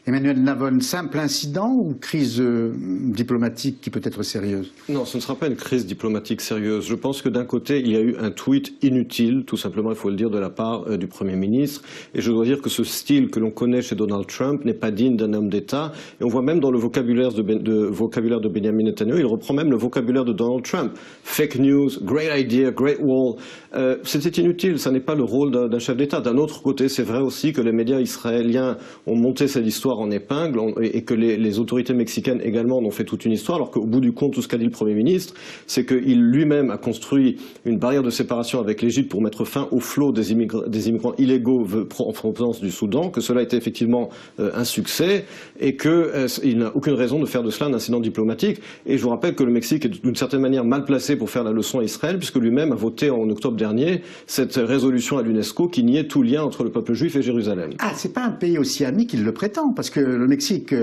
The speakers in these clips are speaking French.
Emmanuel Navon, simple incident ou crise diplomatique qui peut être sérieuse? Non, ce ne sera pas une crise diplomatique sérieuse. Je pense que d'un côté, il y a eu un tweet inutile, tout simplement, il faut le dire, de la part du Premier ministre. Et je dois dire que ce style que l'on connaît chez Donald Trump n'est pas digne d'un homme d'État. Et on voit même dans le vocabulaire de Benjamin Netanyahu, il reprend même le vocabulaire de Donald Trump. Fake news, great idea, great wall. C'était inutile, ça n'est pas le rôle d'un chef d'État. D'un autre côté, c'est vrai aussi que les médias israéliens ont monté cette histoire en épingle et que les autorités mexicaines également en ont fait toute une histoire, alors qu'au bout du compte, tout ce qu'a dit le Premier ministre, c'est qu'il lui-même a construit une barrière de séparation avec l'Égypte pour mettre fin au flot des immigrants illégaux en provenance du Soudan, que cela a été effectivement un succès et qu'il n'a aucune raison de faire de cela un incident diplomatique. Et je vous rappelle que le Mexique est d'une certaine manière mal placé pour faire la leçon à Israël, puisque lui-même a voté en octobre dernier cette résolution à l'UNESCO qui niait tout lien entre le peuple juif et Jérusalem. Ah, c'est pas un pays aussi ami qu'il le prétend, parce que le Mexique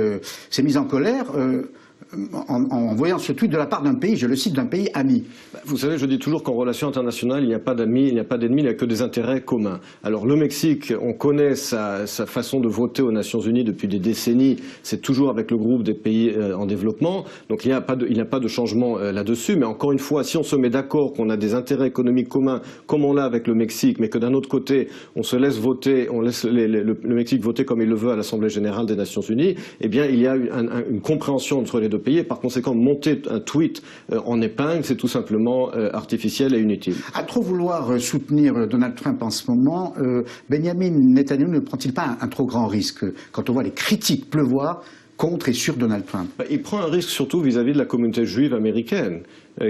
s'est mis en colère en voyant ce tweet de la part d'un pays, je le cite, d'un pays ami. Vous savez, je dis toujours qu'en relation internationale, il n'y a pas d'amis, il n'y a pas d'ennemis, il n'y a que des intérêts communs. Alors le Mexique, on connaît sa façon de voter aux Nations Unies depuis des décennies, c'est toujours avec le groupe des pays en développement, donc il n'y a pas de changement là-dessus, mais encore une fois, si on se met d'accord qu'on a des intérêts économiques communs, comme on l'a avec le Mexique, mais que d'un autre côté, on se laisse voter, on laisse le Mexique voter comme il le veut à l'Assemblée Générale des Nations Unies, eh bien il y a une compréhension entre les deux pays, et par conséquent, monter un tweet en épingle, c'est tout simplement artificiel et inutile. À trop vouloir soutenir Donald Trump en ce moment, Benjamin Netanyahu ne prend-il pas un trop grand risque quand on voit les critiques pleuvoir contre et sur Donald Trump? Il prend un risque surtout vis-à-vis de la communauté juive américaine,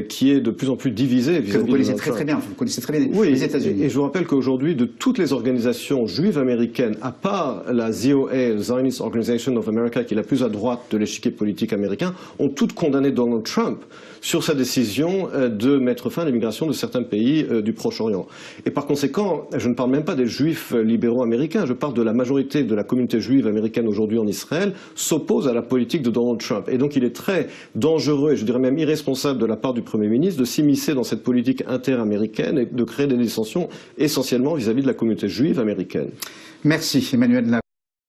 qui est de plus en plus divisée vis-à-vis de Donald Trump. Vous connaissez très bien les États-Unis. Et je vous rappelle qu'aujourd'hui, de toutes les organisations juives américaines, à part la ZOA, Zionist Organization of America, qui est la plus à droite de l'échiquier politique américain, ont toutes condamné Donald Trump sur sa décision de mettre fin à l'immigration de certains pays du Proche-Orient. Et par conséquent, je ne parle même pas des juifs libéraux américains, je parle de la majorité de la communauté juive américaine aujourd'hui en Israël, s'oppose à la politique de Donald Trump. Et donc il est très dangereux, et je dirais même irresponsable de la part du Premier ministre, de s'immiscer dans cette politique interaméricaine et de créer des dissensions essentiellement vis-à-vis de la communauté juive américaine. Merci Emmanuel Navon.